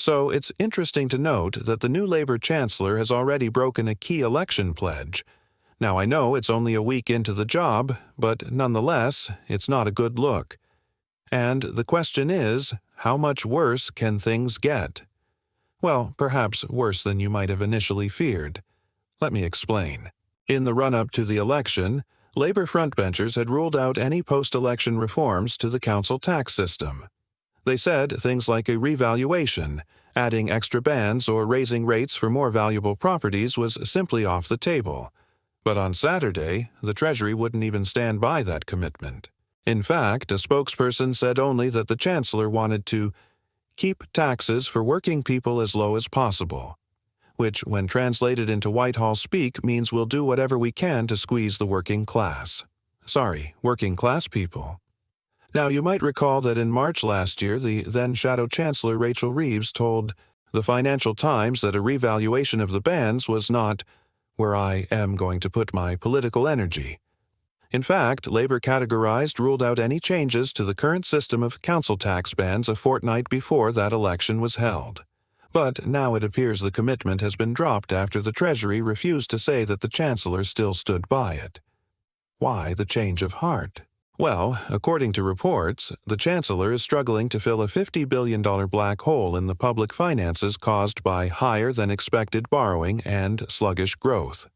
So it's interesting to note that the new Labour Chancellor has already broken a key election pledge. Now, I know it's only a week into the job, but nonetheless, it's not a good look. And the question is, how much worse can things get? Well, perhaps worse than you might have initially feared. Let me explain. In the run-up to the election, Labour frontbenchers had ruled out any post-election reforms to the council tax system. They said things like a revaluation, adding extra bands, or raising rates for more valuable properties was simply off the table. But on Saturday, the Treasury wouldn't even stand by that commitment. In fact, a spokesperson said only that the Chancellor wanted to keep taxes for working people as low as possible, which, when translated into Whitehall speak, means we'll do whatever we can to squeeze the working class. Sorry, working class people. Now, you might recall that in March last year, the then Shadow Chancellor Rachel Reeves told the Financial Times that a revaluation of the bands was not where I am going to put my political energy. In fact, Labour ruled out any changes to the current system of council tax bands a fortnight before that election was held. But now it appears the commitment has been dropped after the Treasury refused to say that the Chancellor still stood by it. Why the change of heart? Well, according to reports, the Chancellor is struggling to fill a $50 billion black hole in the public finances caused by higher-than-expected borrowing and sluggish growth.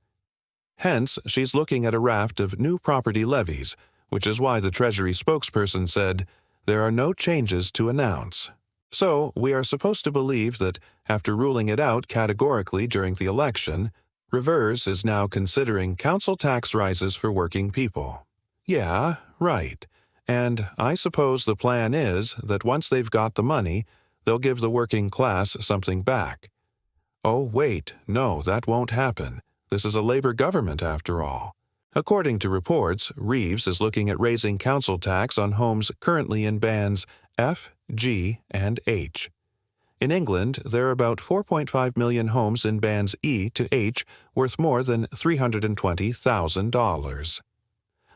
Hence, she's looking at a raft of new property levies, which is why the Treasury spokesperson said, "There are no changes to announce." So, we are supposed to believe that, after ruling it out categorically during the election, Reeves is now considering council tax rises for working people. Yeah, right. And I suppose the plan is that once they've got the money, they'll give the working class something back. Oh, wait, no, that won't happen. This is a Labour government, after all. According to reports, Reeves is looking at raising council tax on homes currently in bands F, G, and H. In England, there are about 4.5 million homes in bands E to H worth more than $320,000.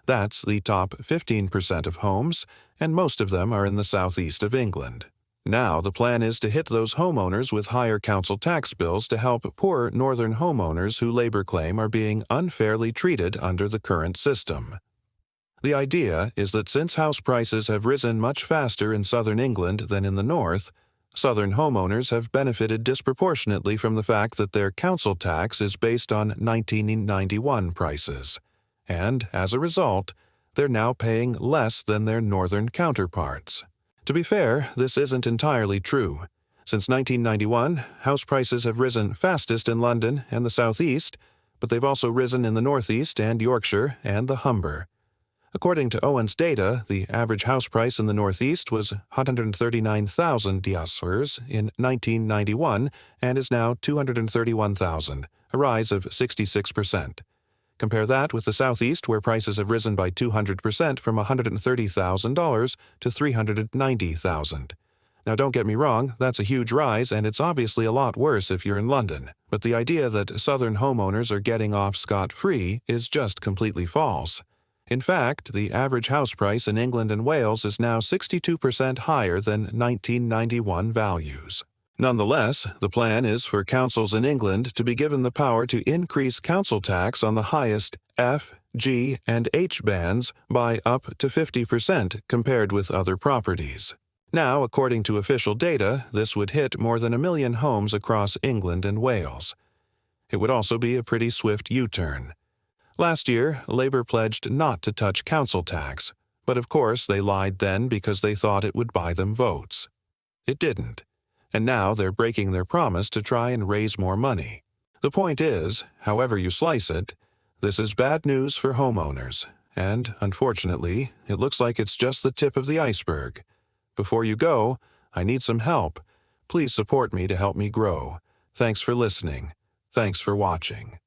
That's the top 15% of homes, and most of them are in the southeast of England. Now the plan is to hit those homeowners with higher council tax bills to help poor northern homeowners who Labour claim are being unfairly treated under the current system. The idea is that since house prices have risen much faster in southern England than in the north, southern homeowners have benefited disproportionately from the fact that their council tax is based on 1991 prices. And, as a result, they're now paying less than their northern counterparts. To be fair, this isn't entirely true. Since 1991, house prices have risen fastest in London and the southeast, but they've also risen in the northeast and Yorkshire and the Humber. According to Owen's data, the average house price in the northeast was $139,000 in 1991 and is now $231,000, a rise of 66%. Compare that with the southeast, where prices have risen by 200% from $130,000 to $390,000. Now, don't get me wrong, that's a huge rise, and it's obviously a lot worse if you're in London. But the idea that southern homeowners are getting off scot-free is just completely false. In fact, the average house price in England and Wales is now 62% higher than 1991 values. Nonetheless, the plan is for councils in England to be given the power to increase council tax on the highest F, G, and H bands by up to 50% compared with other properties. Now, according to official data, this would hit more than 1 million homes across England and Wales. It would also be a pretty swift U-turn. Last year, Labour pledged not to touch council tax, but of course they lied then because they thought it would buy them votes. It didn't. And now they're breaking their promise to try and raise more money. The point is, however you slice it, this is bad news for homeowners, and, unfortunately, it looks like it's just the tip of the iceberg. Before you go, I need some help. Please support me to help me grow. Thanks for listening. Thanks for watching.